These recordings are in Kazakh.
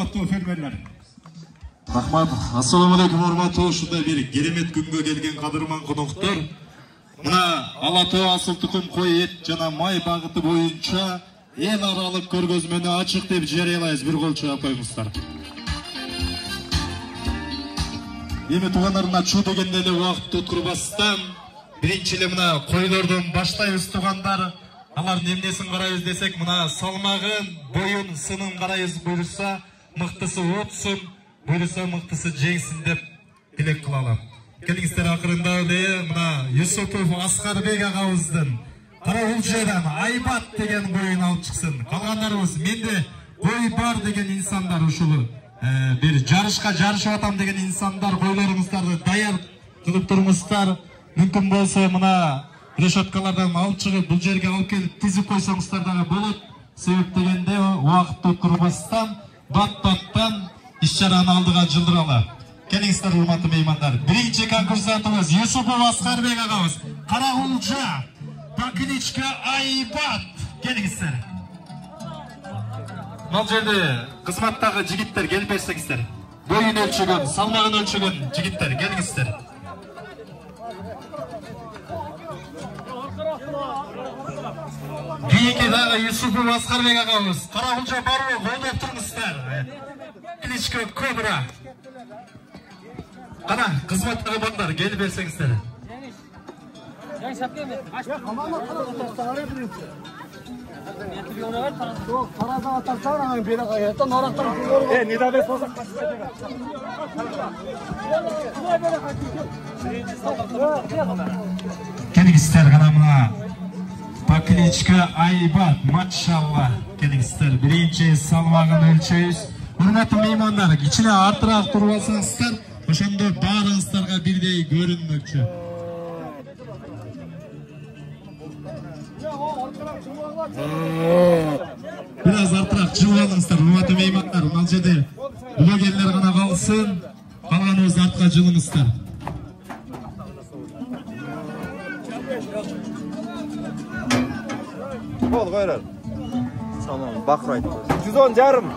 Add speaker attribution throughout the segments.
Speaker 1: урматтуу фермерлер.
Speaker 2: Рахмат. Ассаламу алейкум, урматтуу ушундай бир керемет күнгө келген кадырман коноктор. Мына Ала Тоо асыл тукум кой эт жана май багыты боюнча эл аралык көргөзмөнү ачык деп жарыялайбыз. Бир кол чыгып коюңуздар. Эми туугандарына чуу дегенде эле убакыт өткөрбастан биринчи эле мына койлордон баштайбыз туугандар. Алардын эмнесин карайбыз десек, мына салмагын, боюн, сынын карайбыз. Буюрса мыктысы отсун, буюрса мыктысы жеңсин деп тилек кылалы. Келиңиздер, акырында эле мына Юсупов Аскарбек агабыздын Кара Улжайдан Айбат деген коюн алып чыксын. Калгандарыбыз менде кой бар деген инсандар ушул бир жарышка жарышып атам деген инсандар койлоруңуздарды даяр кылып туруңуздар. Мүмкүн болсо мына решеткалардан алып чыгып бул жерге алып келип тизип койсоңуздар дагы болот. Себеп дегенде убакытты өткөрбастан бат-баттан иш-чараны алдыга жылдыралы. Келиңиздер, урматтуу меймандар. Биринчи конкурсантыбыз Юсупов Аскарбек агабыз. Кара Улжа, Бакыничка Айбат. Келиңиздер. Бул жерде кызматтагы жигиттер келип берсеңиздер. Боюн өлчөгөн, салмагын өлчөгөн жигиттер келиңиздер. Кийинки дагы Юсупов Аскарбек агабыз. Кара Улжа барбы? Колдоп туруңуздар. Бакыничка Кобра. Кана, кызматтагы балдар келип берсеңиздер. Келиңиздер, кана мына Бакыничка Айбат, машалла. Келиңиздер, биринчи салмагын өлчөйбүз. Урматтуу меймандар, кичине артыраак туруп алсаңыздар, ошондо баарыңыздарга бирдей көрүнмөкчү. Бир аз артыраак жыгып алыңыздар, урматтуу меймандар. Мына жерде блогерлер гана калсын, калганыбыз артка жылыңыздар.
Speaker 3: Бол койрор. Салам, бакырайт. 110 жарым.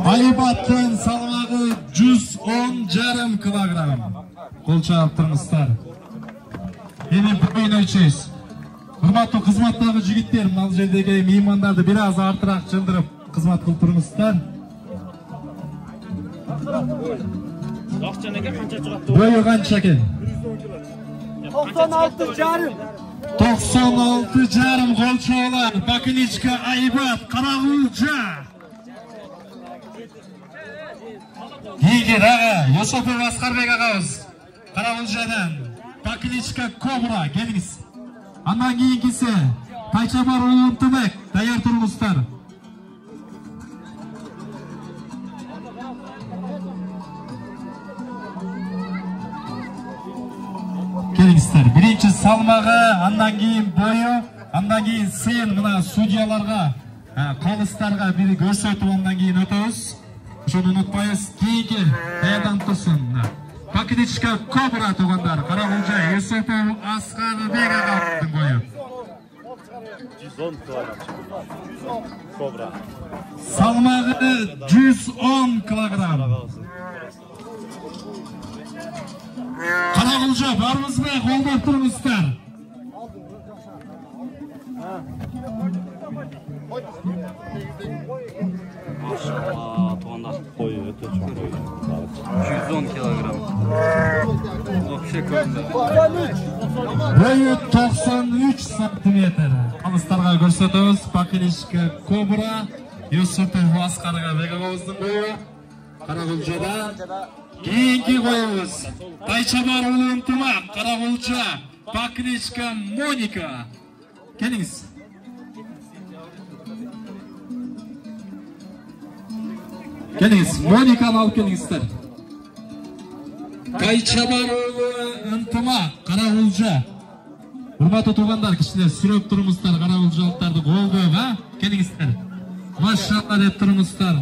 Speaker 2: Айбаттын салмагы 110,5 килограмм. Кол чаап туруңуздар. Эми боюн өлчөйбүз. Урматтуу кызматтагы жигиттер, мына жердеги меймандарды бир аз артыраак жылдырып кызмат кылып туруңуздар. Бою канча экен?
Speaker 3: 96,5.
Speaker 2: 96,5 кол чаалар. Бакыничка Айбат, Кара Улжа. Кийинки дагы Юсупов Аскарбек агабыз. Кара Улжадан Бакыничка Кобра. Келиңиз. Андан кийинкиси Тайчабар Улунтумек. Даяр туруңуздар. Келиңиздер. Биринчи салмагы, андан кийин бою, андан кийин сын. Мына судьяларга, калыстарга бир көрсөтүп андан кийин өтөбүз. Ошону унутпайбыз. Кийинки даярданып турсун. Бакыничка Кобра туугандар. Кара Улжа Юсупов Аскарбек агабыздын бою.
Speaker 3: 110 килограмм. 110 Кобра.
Speaker 2: Салмагы 110 килограмм. Кара Улжа барбызбы? Колдоп туруңуздар.
Speaker 4: Туғандар қой өте чоң қой. 110 килограмм. Вообще көрінді.
Speaker 2: Бойы 93 сантиметр. Қалыстарға көрсетеміз. Бакыничка Кобра, Юсупов Аскарбек агабыздын бойы. Кара Улжада. Кийинки коюбуз Тайчабар Улунтумак, Кара Улжа, Бакыничка Моника. Келиңиз. Келиңиz, Мониканы алып келиңиздер. Тайчабар Улунтумак, Кара Улжа. Урматтуу туугандар, кичине сүрөп туруңуздар Кара Улжалыктарды колдоп, келиңиздер. Машалла деп туруңуздар.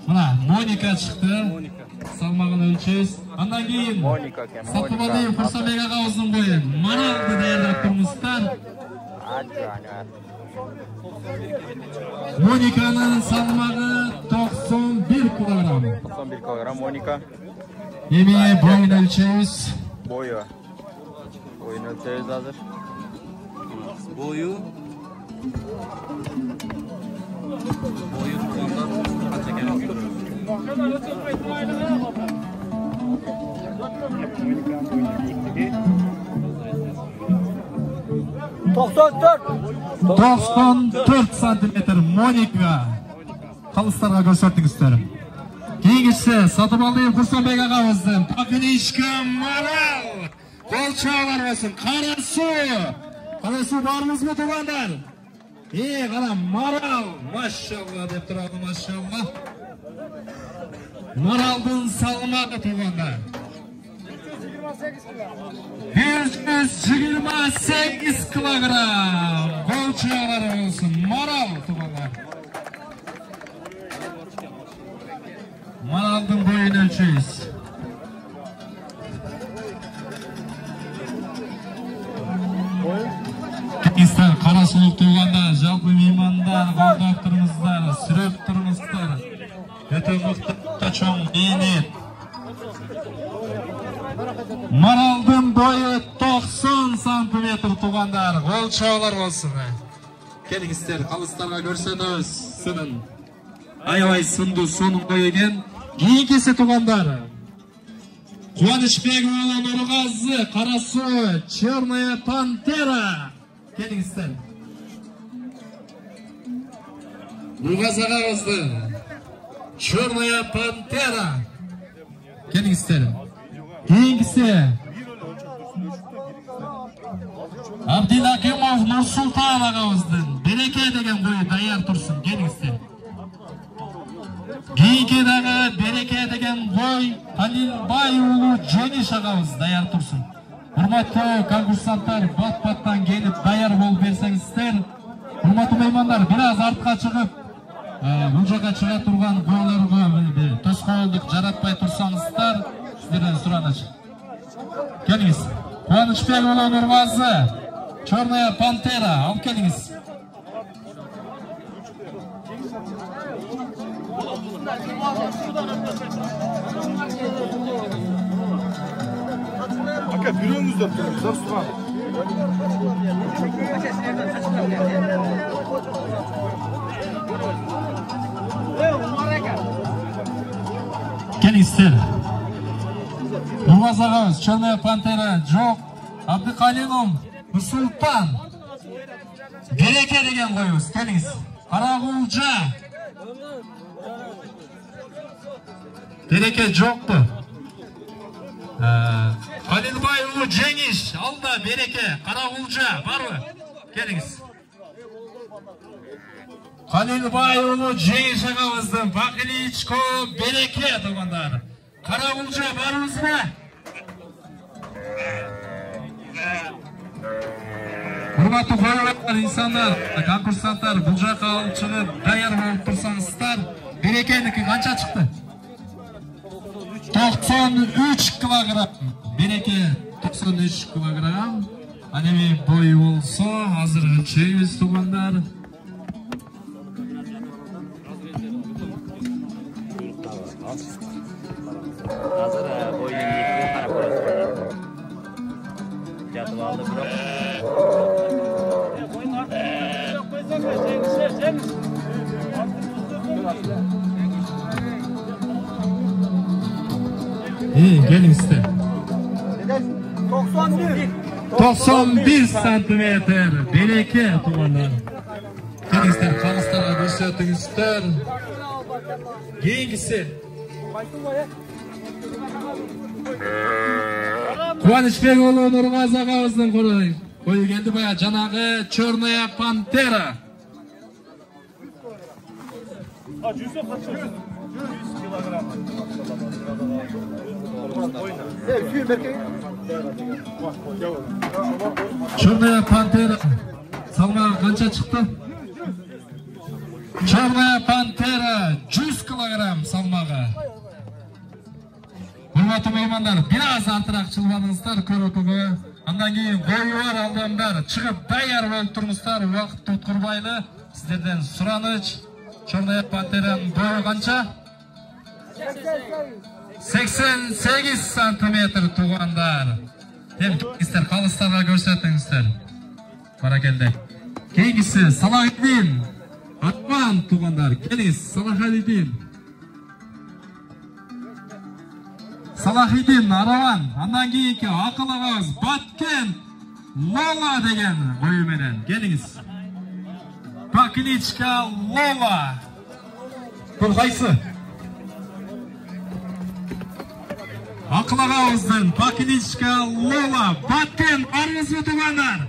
Speaker 2: Мына Моника чыкты. Салмагын өлчөйбүз. Андан кийин Сатыбалиев Курсабек агабыздын боюн Маралды даярдап туруңуздар. Мониканын салмагы
Speaker 3: 91 килограмм Моника.
Speaker 2: Эми бойын өлчөйбүз.
Speaker 3: Бойын өлчөйбүз азыр.
Speaker 4: Boyu tuğanlar kaça gelmiş?
Speaker 2: 94 santimetr Monika. Қалыстарға көрсөтүңүздөр. Кийинкisi Сатыбалдиев Курсанбек агабыздын Пакыничка Марал. Колчоолор болсун. Кара суу барбызбы туугандар? Кара Марал, машалла деп турады, машалла. Маралдын салмагы туугандар 128 килограмм. Колчоолор болсун. Марал туугандар. Maral'dın boyunu ölçüyüz. İster Karasuluk tuğanda, жалпы меймандар, қолдақтырыңыздар, сүрөп тұрыңыздар. Өте мықты чоң бейнет. Maral'dın boyu 90 сантиметр туғандар. Қолчаулар болсын. Келіңіздер, қалыстарға көрсеніз сынын. Аябай сынды соның бойымен. Кийинкиси туугандар Кубанычбекова Нургазы, Карасу, Черная Пантера. Келиңиздер. Нургазы агабыздын Черная Пантера. Келиңиздер. Кийинкиси Абдилакимов Нурсултан агабыздын Береке деген бою даяр турсун. Келиңиздер. Кейкедегі Береке деген бой Халилбай уулу Жөниш агабыз даяр турсун. Урматтуу конкурсанттар, бат-баттан келип даяр болуп берсеңиздер. Урматтуу меймандар, бир аз артка чыгып, бул жака чыга турган бойлорго тоскоолдук жаратпай турсаңыздар, сиздерден сураныч. Келиңиз. Кубанычбекова Нургазы, Черная Пантера, алып келиңиз.
Speaker 1: Aka bürüğünüzde durumuzlar suğa.
Speaker 2: Келиңиздер. Нургаз агабыз, Черная Пантера, жок, Абдыкалинов, Нурсултан. Береке деген коебуз. Келиңиз. Карагулжа. Береке жокпу? Халилбай уулу Жеңиш, алда Береке, Карагулжа барбы? Келиңиз. Халилбай уулу Жеңиш агабыздын Бакыличко Береке туугандар. Карагулжа барбызбы? Урматтуу койлор инсандар, конкурсанттар, бул жака алып чыгып даяр болуп турсаңыздар, Берекеники канча чыкты? 93 килограмм. Береке 93 килограмм. Анеми бой болсо, азыр өлчөйбүз туугандар.
Speaker 4: Hazır boyun yetkiye karab koyasın. Жатып алды бирок.
Speaker 2: Келиңиздер. 91 сантиметр. Береке туугандар. Келиңиздер, калыстарга көрсөтүңүздөр. Кийинкиси Кубанычбекова Нургаз агабыздын кою келди бая жанагы Черная Пантера.
Speaker 1: 100 килограмм.
Speaker 2: Черная Пантера. Салмагы канча чыкты? Черная Пантера 100 килограмм салмагы. Урматтуу меймандар, бир аз артыраак чылбадыңыздар көрөкөгө. Андан кийин бою бар адамдар чыгып даяр болуп туруңуздар, убакыт тоткурбайлы. Сиздерден сураныч. Черная Пантеранын бою канча? 88 сантиметр туғандар. Келіңіздер, қалыстарға көрсетіңіздер. Бара келді. Кейгісі Салахидин. Атман туғандар. Келіңіз, Салахидин. Салахидин, Араван. Андан кейінгі ақылығыз Баткен Лола деген қойыменен. Келіңіз. Пакиничка Лола. Бұл қайсы? Ақылығыздың Пакиничка Лола. Баткен армыз мұтығандар.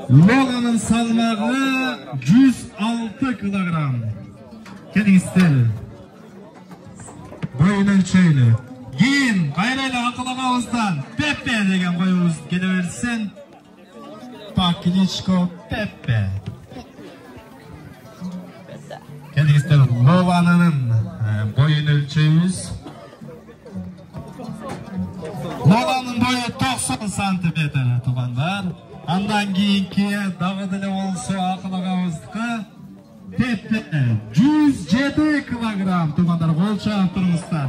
Speaker 2: Лоланың салмағы 106 килограмм. Келіңіздер. Бойын өлшейлі. Кейін қайрайлы ақылығауыздан Пеппе деген қойуыз келе берсін. Пакиничко Пеппе. Келіңіздер, Лоланың бойын өлшеуіз. Лоланың бойы 90 сантиметр туғандар. Андан кейінгі дағыдылы олсы ақылығауыздықы Пеппе 107 килограмм туғандар. Қол шағып тұрыңыздар.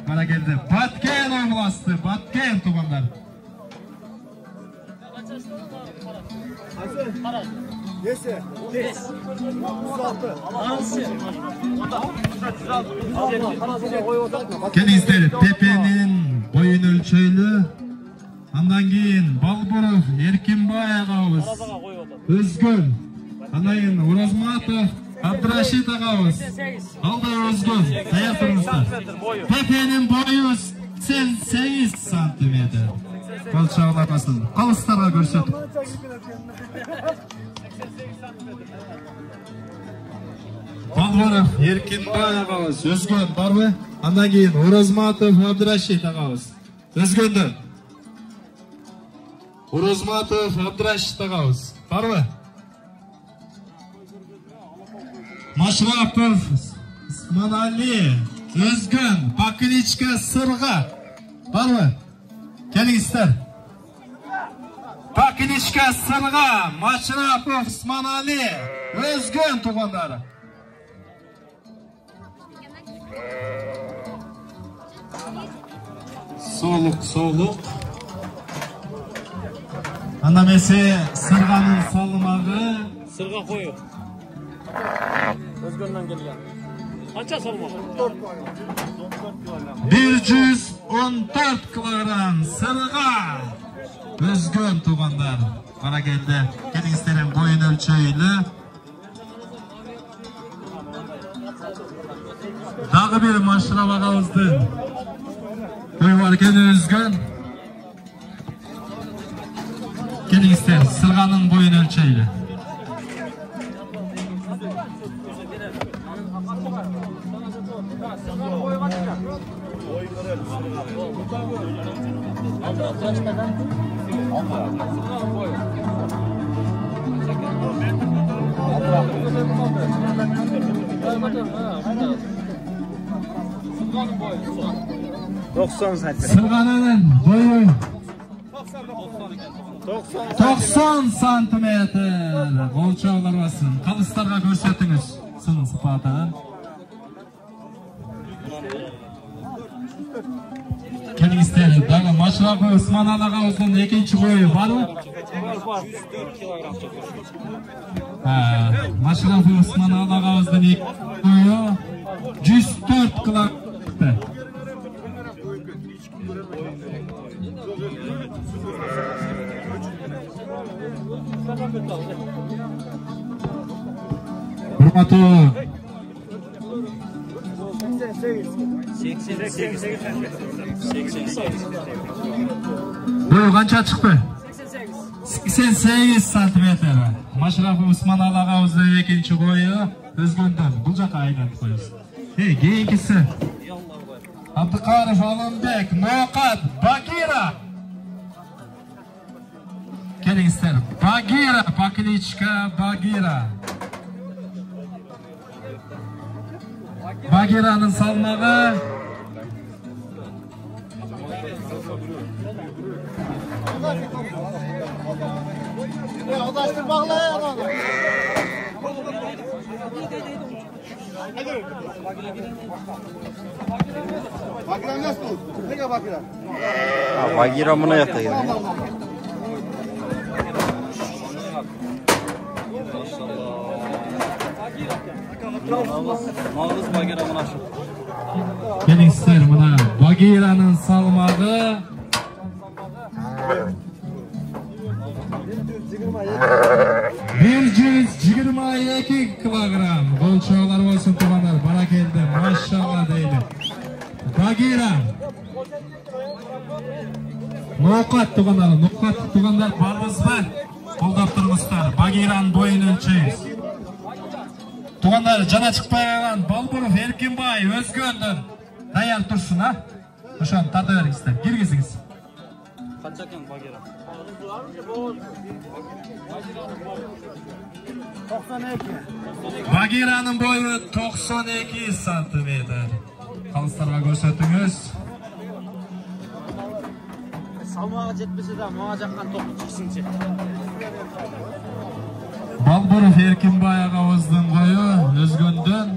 Speaker 2: Бара келді. Баткен областы. Баткен туғандар. Келіңіздер, Пеппенің бойын өлшейлі. Андан кейін Балбуров, Еркинбай ағауыз, Өзгөн. Андан кейін Уразматов, Абдрашид ағауыз. Алда Өзгөн. Таяқ тұрыңыздар. Пеппенің бойы 88 сантиметр. Қол шағылапасын. Қалыстарға көрсетіп. Балбуров, Еркинбай ағауыз, Өзгөн бар бі? Андан кейін Уразматов, Абдрашид ағауыз. Өзгөнді. Уразматов, Абдрашид ағауыз. Бар бі? Машрапов, Сманали, Өзгөн, Пакиничка Сырға. Бар бі? Келіңіздер. Пакиничка Сырға, Машрапов, Сманали, Өзгөн туғандары. Солық. Анамесе Сырғаның салмағы.
Speaker 1: Сырға қойы. Өзгөннен келген. Қанша салмағы?
Speaker 2: 114 килограмм Сырға. Өзгөн туғандар. Бара келді. Келіңіздерін бойын өлшейлі. Дағы бір Машрап ағауыздың бойы бар кен Өзгөн. Келіңіздер, Сырғаның бойын өлшейлі. Сырғаның бойы 90 сантиметр. Қолшауылар басын. Қалыстарға көрсетіңіз. Сының сыпаты. Келіңіздер, дағы Машрапов Усман ағауыздың екінші бойы бар ма? Машрапов Усман ағауыздың екінші бойы 104 килограмм. Hurmatı.
Speaker 1: 88.
Speaker 2: Boyu qancha chiqdi? 88 santimetr. Mashrapov Usmon ағамыздың екінші boyu Өзгөндан бұл жаққа айналып қойыңыз. Keyingisi Abduqarif Alambek, Noqat, Bagира. Kelingizlar, Bagира, Paklichka Bagира. Bagiraning salmog'i
Speaker 3: Bagheera mına yata geldi.
Speaker 4: Nağız Bagheera mına şu.
Speaker 2: Kelingizler, mına Bagheera'nın salmağı 122 kilogram. Gol çağlar olsun tuğanlar. Barakeldi. Maşallah deydi. Bagheera. Nokat tuğanlar barmız var. Qo'llab turmuşlar. Bagheera'nın boyunu ölçeymiz. Tuğanlar jana chiqmagan Balburov Erkinboy O'zgondon tayyor tursin ha. O'shani tartaveringizlar. Girgizingizlar.
Speaker 4: Qancha ekan Bagheera?
Speaker 1: 92.
Speaker 2: Bagheera'nın boyu 92 santimetr. Qalstarga ko'rsatingiz.
Speaker 1: Salmağa jetmese de mağa jakkan topu çıksınçı.
Speaker 2: Balburov Erkinboy Ağaozdun boyu O'zgondon.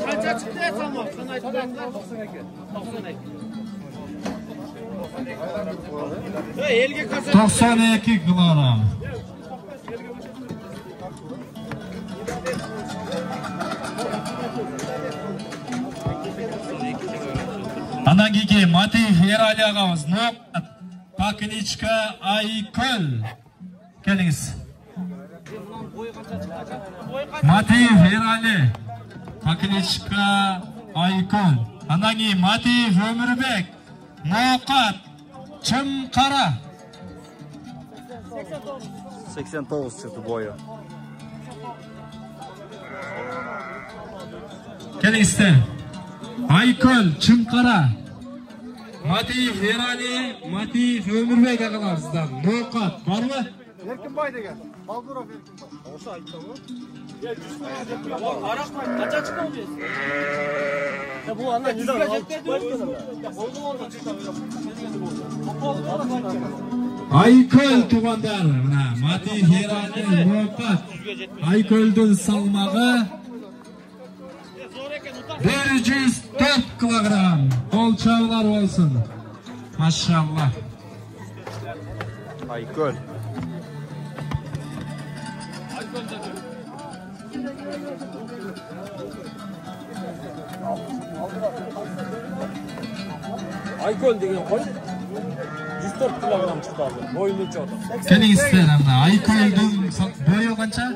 Speaker 1: Qancha chiqdi salmoq? Qanday chiqdi? 92. Elga ko'rsat.
Speaker 2: 92 kilogram. Andan keyin Matiyev Erali ağamiz Nokat Paknichka Aykul. Kelingiz. Matiyev Erali Paknichka Aykul. Andan keyin Matiyev Ömürbek Nokat Chimqara.
Speaker 3: 89 çıktı boyu.
Speaker 2: Kelingizlar. Aykul Chimqara. Matiyev Erali, Matiyev Ömürbek ağalar sizdan. Nokat barmı?
Speaker 5: Erkinboy degan. Balburov Erkinboy. O'sha aytdi bu.
Speaker 1: Aroq qancha chiqdi bu? Bu ana yuzga jetdi.
Speaker 2: Aykul tuğanlar. Matiyev Erali, Nokat. Aykul'dun salmağı 104 kilogram. Kol çağlar olsun. Maşallah.
Speaker 3: Aykul.
Speaker 1: Aykol degan qo'y 104 kilogram chiqdi hozir. Bo'yini cho'di.
Speaker 2: Kelingizlar, Aykul'dun boyu qancha?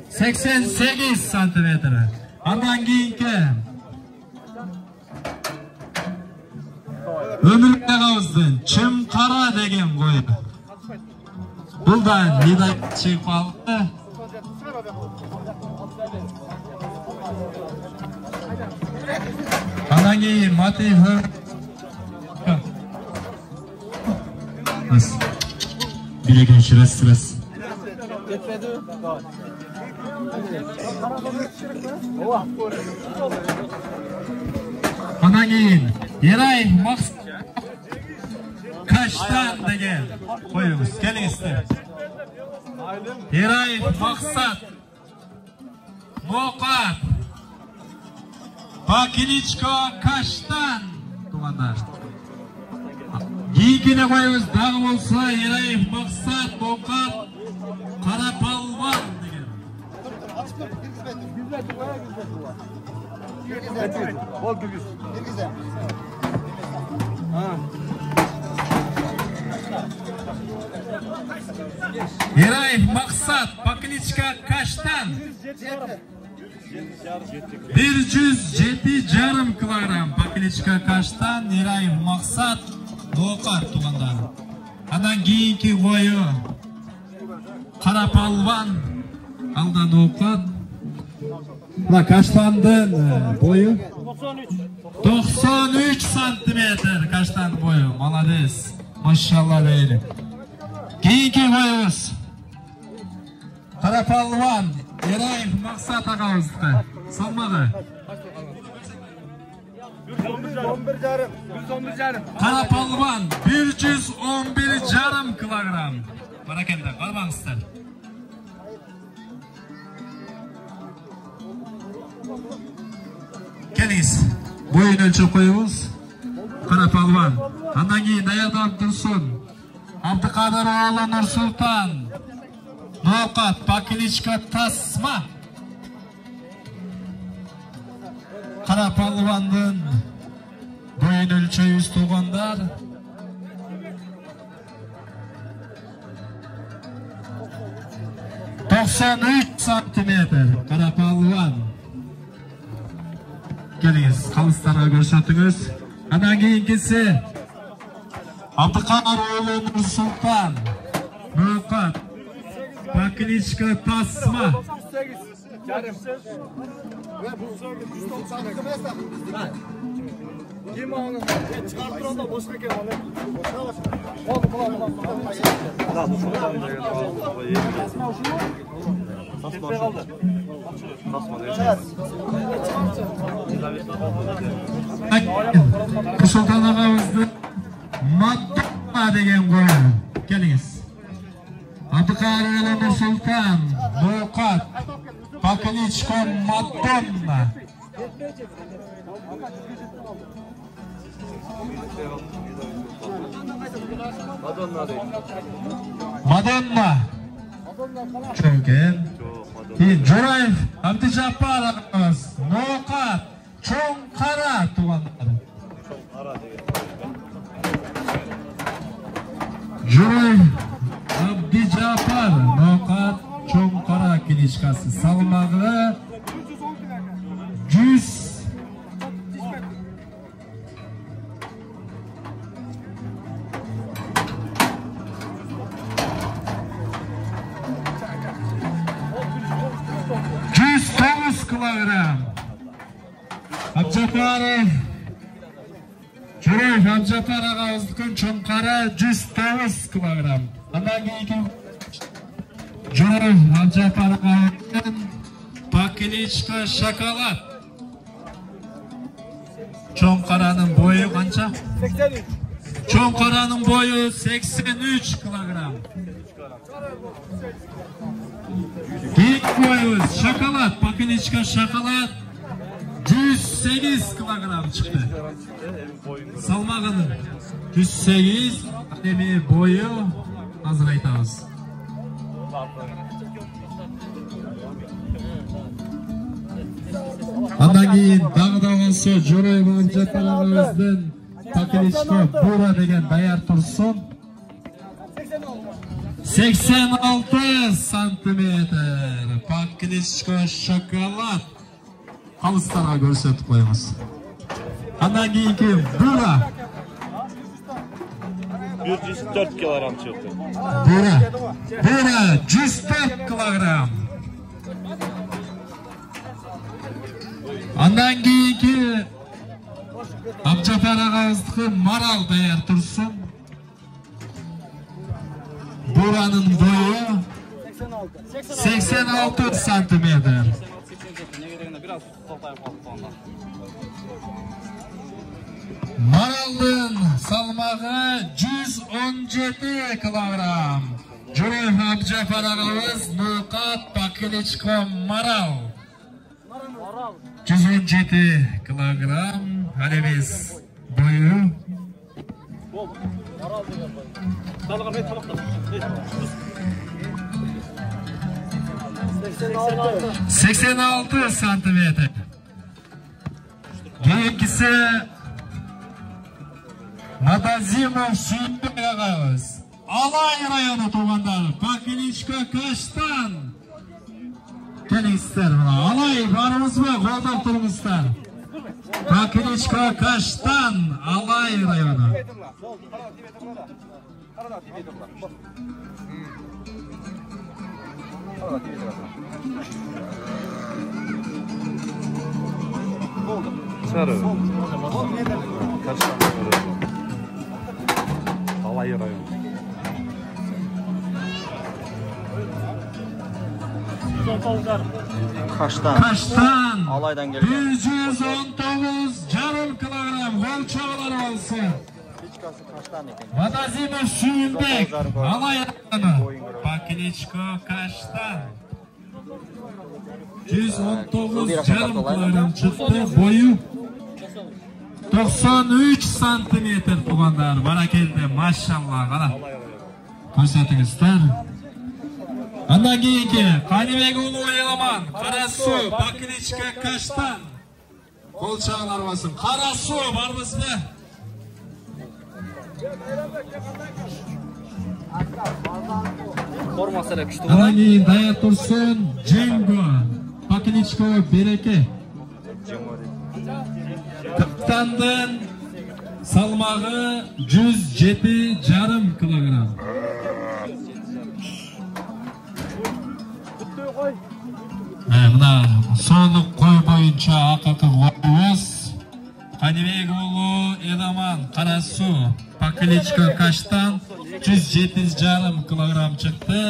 Speaker 2: 88 santimetr. Andan keyingi Ömürbek ağaozdun Chimqara degan qo'y. Buldan nida chiqib qoldi. Andan keyin Matiyev Bilegen stres.
Speaker 1: Ketmedi.
Speaker 2: Andan keyin Eray Maqsad Kashtan degan qo'yimiz. Kelingizlar. Eray Maqsad Nokat Paknichka Kashtan tuğanlar. Keyingine qo'yimiz dag'i bo'lsa Eray Maqsad Nokat Qarapalvon degan.
Speaker 5: Bol gürbüz.
Speaker 2: Eray Maqsad Paknichka Kashtan 107,5 kilogram. Paknichka Kashtan Eray Maqsad Nokat tuğanlar. Andan keyingi qo'yi Qarapalvon aldan Nokat. Buna Kashtan'ın boyu 93 santimetr. Kashtan boyu. Malades. Maşallah deyli. Keyingi qo'yimiz Qarapalvon Eray Maqsad ağaozdun salmag'i
Speaker 5: 111,5. 111,5.
Speaker 2: Qara palvon 111,5 kilogram. Barakalla, qarabаңыздар. Kelingіз, bo'yin o'lchab qo'yamiz. Qara palvon. Andan keyin dayardab tursin. Abduqodir o'g'li Nursulton. Noqat Pakilichka tasma. Qara palvondan bo'yin o'lchaymiz tuğanlar. santimetr. Qara palvon. Kelingіз, qalistlarga ko'rsatingiz. Andan keyingisi Abduqodir o'g'li Nursulton. Noqat Pakilichka tasma.
Speaker 5: Kim onu? Çıkarttır da boş bekle onu.
Speaker 2: Sultan ağamızdı Madonna degen koyun. Kelingіз. Abduqodir o'g'li Nursulton. Noqat Pakilichka Madonna. Madonna. Çoğgen. Jo'rayev Abdujabbar ağamız. Noqat cho'ng qara tuğanlari. Jo'rayev Abdujabbar Noqat cho'ng qara kilichkasi. Salmog'i 100 kilogram. Abdujaparov Jo'rayev Abdujabbar ağamızning cho'ng qara 109 kilogram. Andan keyin Jo'rayev Abdujabbar ağamızning Pakilichka shokolad. Cho'ng qaraning bo'yi qancha?
Speaker 5: 83.
Speaker 2: Cho'ng qaraning bo'yi 83 kilogram. Keyik boyuz, shokolad, Pakilichka shokolad 108 kilogram çıktı. Salmog'ini 108, anemi boyu hazır aytamiz. Andan keyin dag'dag'isi Jo'rayev Abdujabbar ağamızdan Pakilichka Bura degan dayar tursin. 86 santimetr Pakilichka shokolad. Qalistlarga ko'rsatib qo'yamiz. Andan keyingi Bura
Speaker 1: 104 kilogram çıktı.
Speaker 2: Bura 104 kilogram. Andan keyingi Abdujabbar ağamızning Maral dayar tursin. Bura'nın boyu 86 santimetr. Maral'ın salmağı 117 kilogram. Jo'rayev Abdujabbar ağamız Noqat Pakilichka Maral 117 kilogram. Halimiz boyu 86 santimetr. Keyingisi Nadazimov Suyunbek ağamız. Alay rayonu tuğandары Pakilichka Kashtan. Kelingizlar, Alay barımızmı? Qo'llab turibsizlar. Pakilichka Kashtan, Alay rayonu.
Speaker 1: Sarı. Kaçtan Alay rayonu.
Speaker 3: Kaştan.
Speaker 2: Kashtan.
Speaker 3: Alaydan gelgan.
Speaker 2: 119,5 kilogram. gol çağlar olsun.
Speaker 3: Ичкасы каштан экен.
Speaker 2: Vadazimov Suyunbek alayaqını. Pakilichko Kashtan. 119,5 kilogram çıktı. Boyu 93 santimetr tuğanlar. Barakelde maşallah. Qara. Ko'rsatingizlar. Andan keyingi Qanibek ulu Elaman, Qarasu, Pakilichko Kashtan. Qo'l chaqlar olsin. Qarasu bor bizda.
Speaker 4: Formasıyla küçtü.
Speaker 2: Andan keyin Daya Tursun, Cengo, Pakilichko Bereke. Kaptandan salmag'i 107,5 kilogram. Mına sonluq qo'y bo'yicha haqiqiy g'oyimiz Qanibek ulu Elaman, Qarasu, Pakilichko Kashtan 107,5 kilogram chiqdi.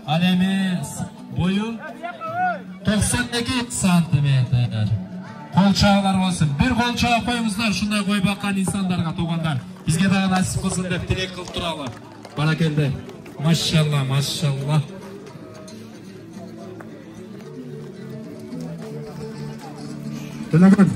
Speaker 2: Alemi boyu 92 santimetr. Qo'lchaqlar bo'lsin. Bir qo'lchaq qo'yingizlar, shunday qo'y boqqan insonlarga to'g'anlar. Bizga da nasib qilsin deb tilak qilib turamiz. Barakalla. Mashallah, mashallah. Telegram.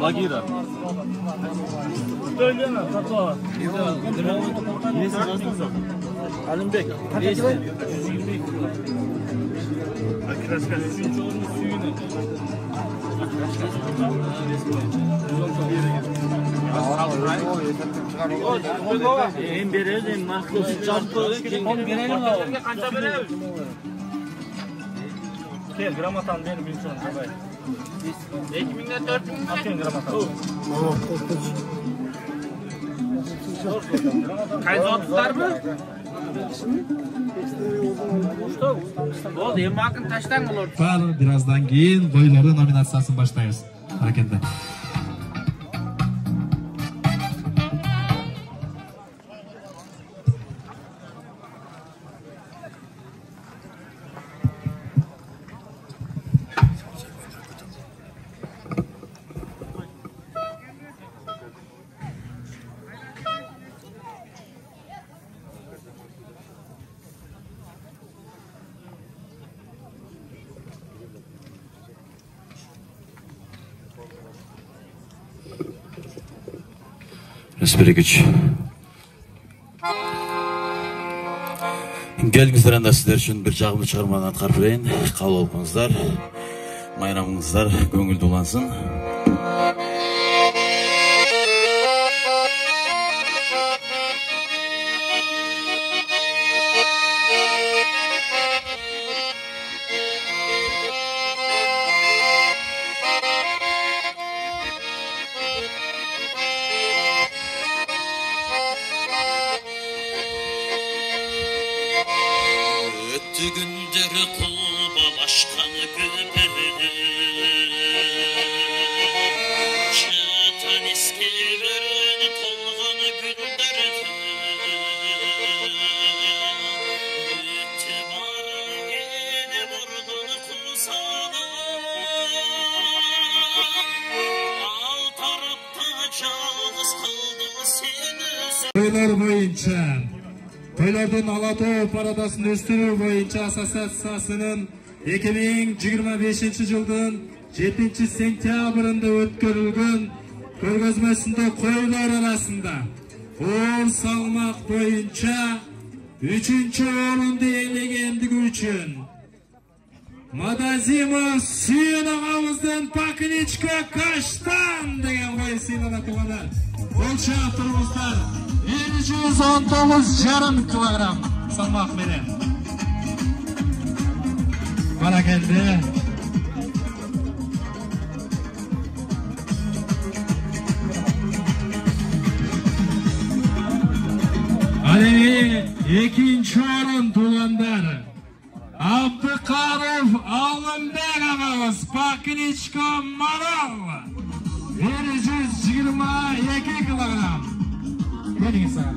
Speaker 1: Багира. Söyleyemem, Fatma. Neyse, nasılsın? Alimbek. Neyse. Arkadaşlar, 3. olur mu suyunu? Hem bereriz hem mahsus çarpı. Hem verelim abi. Kança verelim? Gel, gramatan benim için. 2000'den 4000'den atıyorsun gramatan. Kaydı otuzlar mı? Oldu, hem bakın taştan mı olur?
Speaker 2: Var, birazdan keyin qo'yları nominatsiyasini boshlaymiz. Harakatda.
Speaker 6: Республикач. Келіңіздер анда сіздер үшін бір жағымды шығарманы атқарып берейін. Қабыл болыңыздар. Майрамыңыздар көңілді болсын.
Speaker 7: Gündür kulbalaşkan gülberi Çıtan iskiverin tolgan günderdi İtibarı yeni vurdun kulsana Al tarafta cağız kıldı seni
Speaker 2: Qo'ylar bo'yicha Qo'ylardan Alatoy paradasini o'stirish bo'yicha assotsiatsiyasining 2025-yildan 7-sentyabrda o'tkazilgan ko'rgazmasida qo'ylar orasida qo'l salmoq bo'yicha 3-o'rinni egaganligi uchun Мадазимов сүйін ағамыздың Пакничка Каштан деген қой сыйлана туғандар. Өлші тұрғыздар 719,5 килограмм салмақ менен. Баракелді. Екінші орын туғандар Абдықаров Алымбек ағамыз Пакничка Марал 122 килограмм. Келіңіз аға.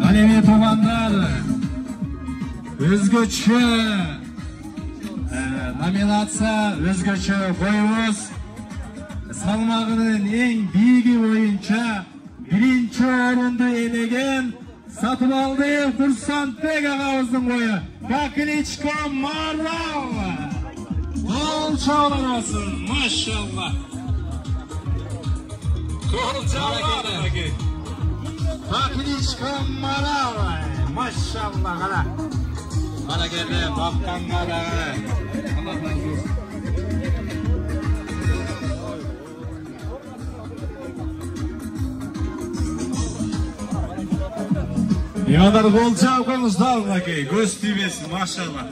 Speaker 2: Алеме туғандар өзгөчө номинация өзгөчө бойыбыз салмағының ең биігі бойынша биринчи орунду ээлеген Сатыбалдиев Курсантбек ағабыздың бойы Пакничка Марал. Қол чабалар болсын, машалла. Қол чабалар. Пакничка Марал, машалла қара. Баракелді, бақтанға дағы. Ядар қол чабқаңыздар бәкей, көз түймесін, машалла.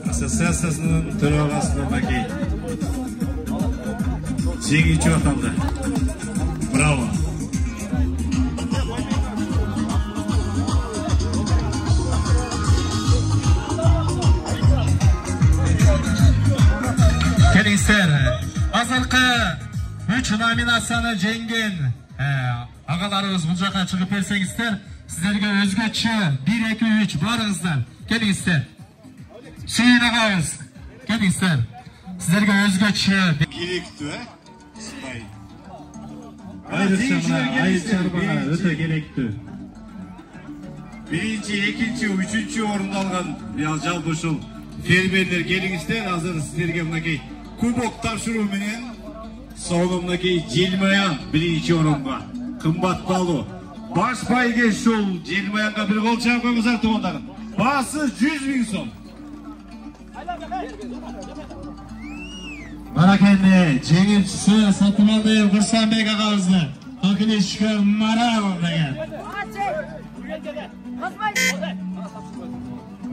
Speaker 2: Ассоциациясының төрағасының бәкей. Жеңінші атанды. Браво. Келіңіздер, азырқы 3 номинацияны жеңген ағаларымыз бұл жаққа шығып берсеңіздер, сіздерге өзгөчө 1-2-3 барыңыздар. Келіңіздер. Сүйін ағамыз, келіңіздер. Сіздерге өзгөчө
Speaker 5: керекті, Сынай.
Speaker 2: айыршарбаға өте керекті.
Speaker 5: Birinci, ikinci, üçüncü orunda alған жалпы ушул фермерлер келіңіздер. Азыр сіздерге мынакей кубок тапшыруу менен соңу мынакей Желмаян биринчи орунга кымбат балу. Баш байгеш ушул Желмаянга бир кол чапкаңыздар туугандар. Басы 100.000 сом.
Speaker 2: Баракелді, жеңімшісі Сатыбалдиев Курсантбек ағабызды Пакничка Марал деген.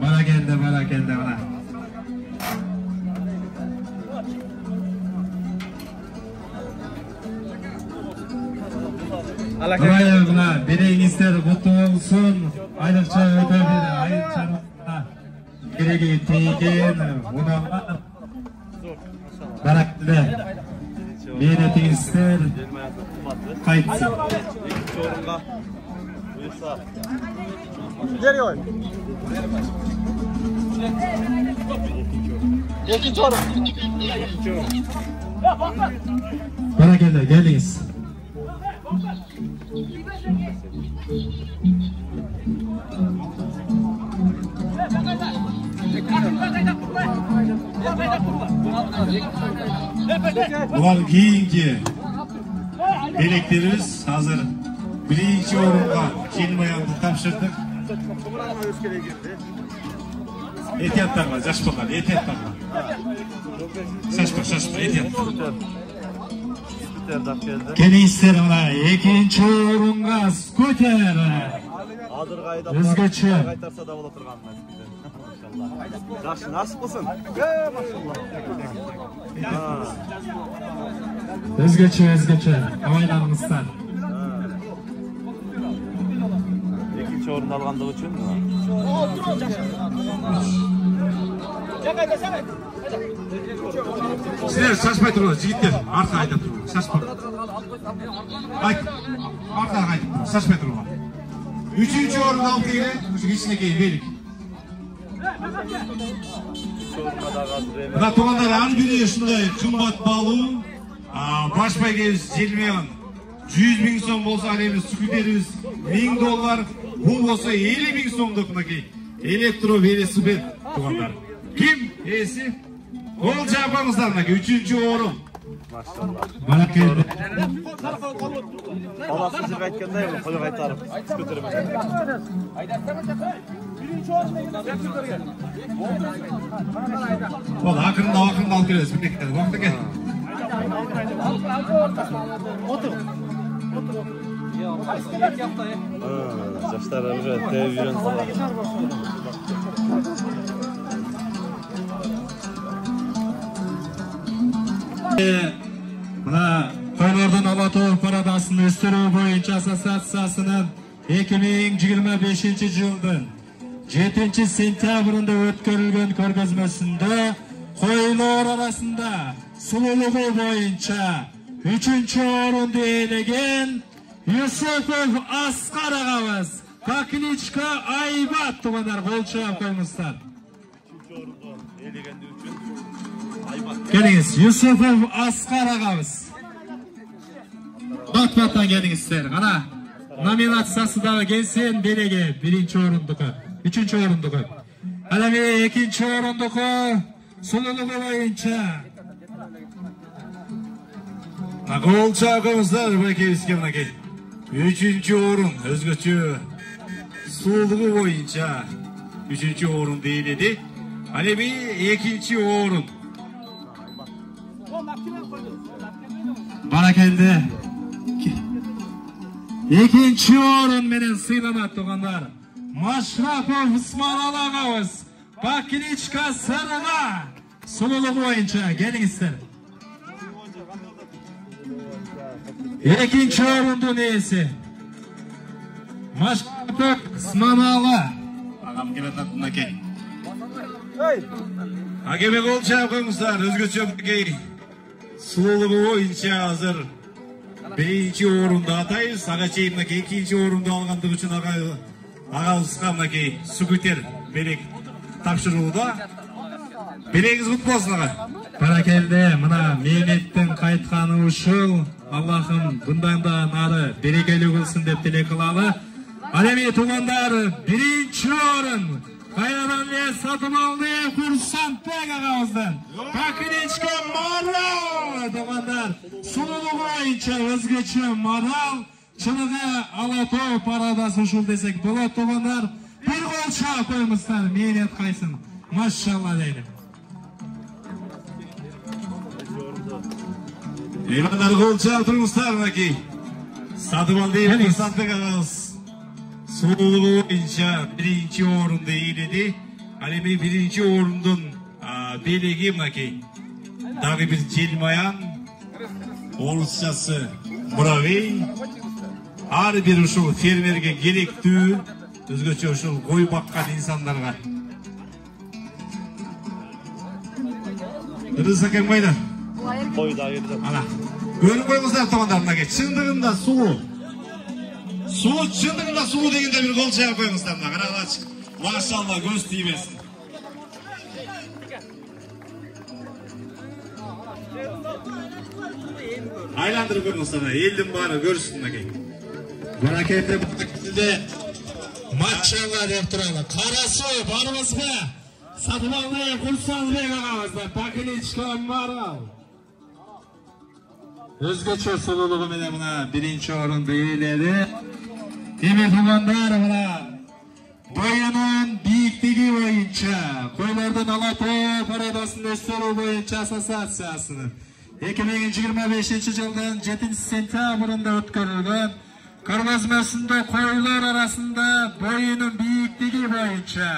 Speaker 2: Баракелді, бара. Құлайығына береңіздер құтты болсын. Айрықша өте бір айрықша кереге тейген ұнағына баракелді. Меретіңіздер қайтсын.
Speaker 3: Geri oy. İkinci orun.
Speaker 2: Баракелді, келіңіз.
Speaker 5: Бұлар кейінге eleklerimiz hazır. Birinci orunga Желмаянды тапшырдық. Etiyattanға, жашпаған, etiyattanға. Шашпа, etiyat.
Speaker 2: Келіңіздер мұна екінші орынға скутер. Өзгөчө.
Speaker 3: Жақсы, насып болсын.
Speaker 2: Өзгөчө. Авайларыңыздар.
Speaker 3: Екінші орын алғандығы үшін мı?
Speaker 5: Sizler şaşpay durun, jigitler. Arka ayda durun, şaşpay. Arka ayda durun, şaşpay durun. Üçüncü orun alıp gelin, içine keyin verin. Mına tuğanlar an günü yaşınday kımbat balı, baş baygemiz Желмаян 100.000 сом болса, әлеміз сүкüderimiz $1000, bu болса $50.000 somduk mınakey. электровелосипед туғандар. Ким есі? Қол жапаңыздар мінеки, 3-ші орын. Баракелді.
Speaker 3: Баласы сізге айтқандай, қойы қайтарып көтереміз.
Speaker 5: Ол ақырында алып келесіз. Уақыт екен.
Speaker 3: Жаштар уже тәуіп үйреніп қалады.
Speaker 2: Мына қойлардың Алатау парадасын өстіру бойынша ассоциациясының 2025 жылдың 7 сентябрында өткөрілген көргөзмөсүндө қойлар арасында сұлулығы бойынша 3-ші орынды иелеген Юсупов Аскар ағамыз, Покличка Айбат туғандар, қол шығып қойыңыздар. Келіңіз, Юсупов Аскар ағамыз. Бат-баттан келіңіздер. Қана номинациясыдағы келсен береге 1-ші орындықы, 3-ші орындықы. Әлеме 2-ші орындықы сұлулығы бойынша.
Speaker 5: Қол шағымыздар, бәкеліске мұнакей. 3-ші орын, өзгөчө сұлулығы бойынша 3-ші орынды иеледі. Әлеме 2-ші орын.
Speaker 2: Баракелді. 2-ші орын менен сыйланат туғандар. Машрапов Исмарал ағамыз, Покличка Сырға сұлулығы бойынша келіңіздер. 2-ші орындың иесі Машрапов Исмарал
Speaker 5: Ағам келетін мұнакей. Агеме қол шағымыздар, өзгөчө мұнакей. Сұлулығы бойынша азыр 1-ші орынды атайыз. Аға чейін мұнакей 2-ші орынды алғандығы үшін ағалысқа мұнакей сүгітер берек тапшырылуда. Берегіз құт болсын аға.
Speaker 2: Баракелді, мына Меметтің қайтқаны ұшыл, Аллахым бұндан да нары берекелі болсын деп тілек қылалы. Әлеме туғандар 1-ші орын. Қайрадан не сатып алды Курсантбек ағамыздан. Покличка Марал туғандар. Сұлулығы бойынша өзгөчө Марал. Чынығы Алатау парадасы ұшыл десек болады туғандар. Bir қол шағып қойыңыздар, мейнет қайсын. Машалла деймін.
Speaker 5: Eyvanlar қол шағып тұрыңыздар мінекей. Сатып алды Курсантбек ағамыз. Сұлулығы бойынша 1-ші орынды иеледі. Әлеме 1-ші орындың белегі мінекей. Дағы бір желмаян, орысшасы мұравей. Ары бір ұшыл фермерге керекті, өзгөчө ұшыл қой баққан инсандарға. Рызық әңгімайды?
Speaker 3: Қойда ерді.
Speaker 5: Ана, көріп қойыңыздар тұғандар мінекей. Шындығында сұлу. Сұлу, шындығында сұлу дегенде бір қол шағып қойыңыздар мұна. Қарағылачық. Машалла, көз тимесін. Айландырып көріңіздер, елдің бары көрсін мінекей.
Speaker 2: Баракелді бұқтықсызды матчалла деп тұрады. Қарасы барымыз ба? Сатып алды Курсантбек ағамызда. Покличка Марал. Өзгөчө сұлулығы менен мына 1-ші орынды иеледі. Деме туғандар мына бойының биіктігі бойынша қойлардың Алатау парадасын өсіру бойынша ассоциациясының 2025 жылдың 7 сентябрында өткөрүлгөн көргөзмөсүндө қойлар арасында бойының биіктігі бойынша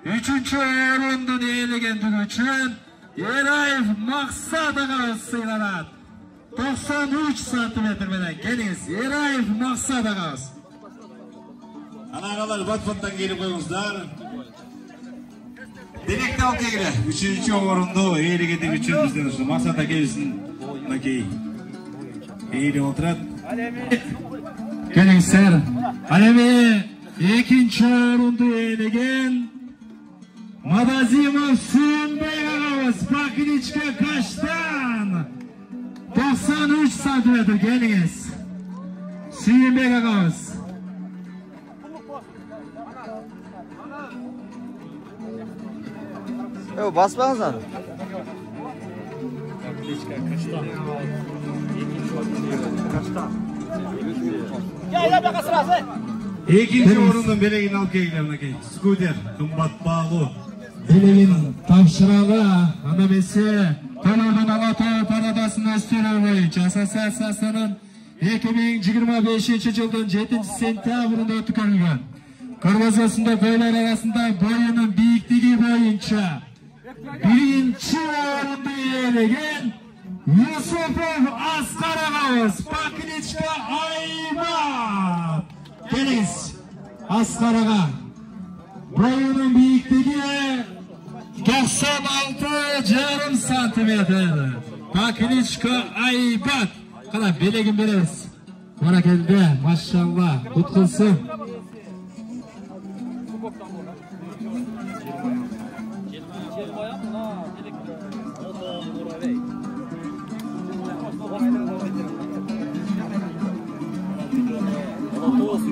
Speaker 2: 3-ші орындын иелегендігі үчүн Ераев Мақсат ағамыз сыйланат. 93 сантиметр менен келіңіз. Ераев Мақсат ағамыз.
Speaker 5: Анағалар бат-баттан келіп қойыңыздар. Деректі алып кегілі. 3-ші орынды иелегендігі үчүн бізден ұшын. Мақсат әкелісін мінекей иелеп отырады.
Speaker 2: Келіңіздер. Әлеме 2-ші орынды иелеген Мадазимов Сүйінбек ағамыз, Покличка Каштан. 93 сантиметр келіңіз. Сүйінбек ағамыз.
Speaker 3: Basmanız lan.
Speaker 5: Екінші орынның белегін алып келгілер мінекей. Скутер, қымбат бағу.
Speaker 2: Белегин тапшыралы анамесе Тонордун Алатау парадасын өстөрүү боюнча ассоциациясынын 2025 жылдын 7 сентябрында өткөрүлгөн көргөзмөсүндө бойлор арасында боюнун бийиктиги боюнча биринчи орунду ээлеген Юсупов Аскар агабыз, Пакничка Айбат. Келиңиз Аскар ага. Boyunun büyüklüğü 96,5 santimetre. Pakiliçka Aybat. Kana belegin bereriz. Bana geldi. Maşallah. Kutkulsun.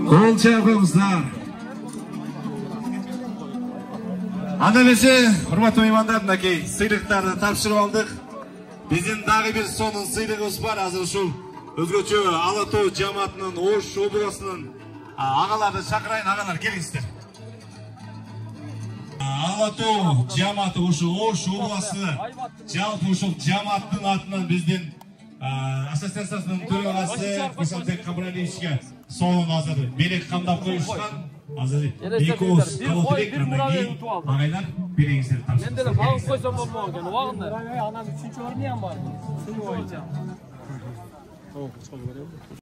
Speaker 5: Kol çarpımızlar. Анамесе, құрметті меймандар, мінекей сыйлықтарды тапсырып алдық. Біздің дағы бір соның сыйлығымыз бар. Азыр ушул өзгөчө Алатау жамаатынын Ош обласынын ағаларды шақырайын. Ағалар келіңіздер. Алатау жамааты ушул Ош обласы жалпы ушул жамааттын атынан біздің ассоциациясынын төрағасы Кусалбек Кабралиевичке соның азыр белек қамдап қойышқан. Азыр екі уыс қалу керек, кейін ағайлар белегіңіздер тапсырыңыздар.
Speaker 1: Мен де бағын қойсам болмау екен, уағында. Анам үшінші орын ем бар.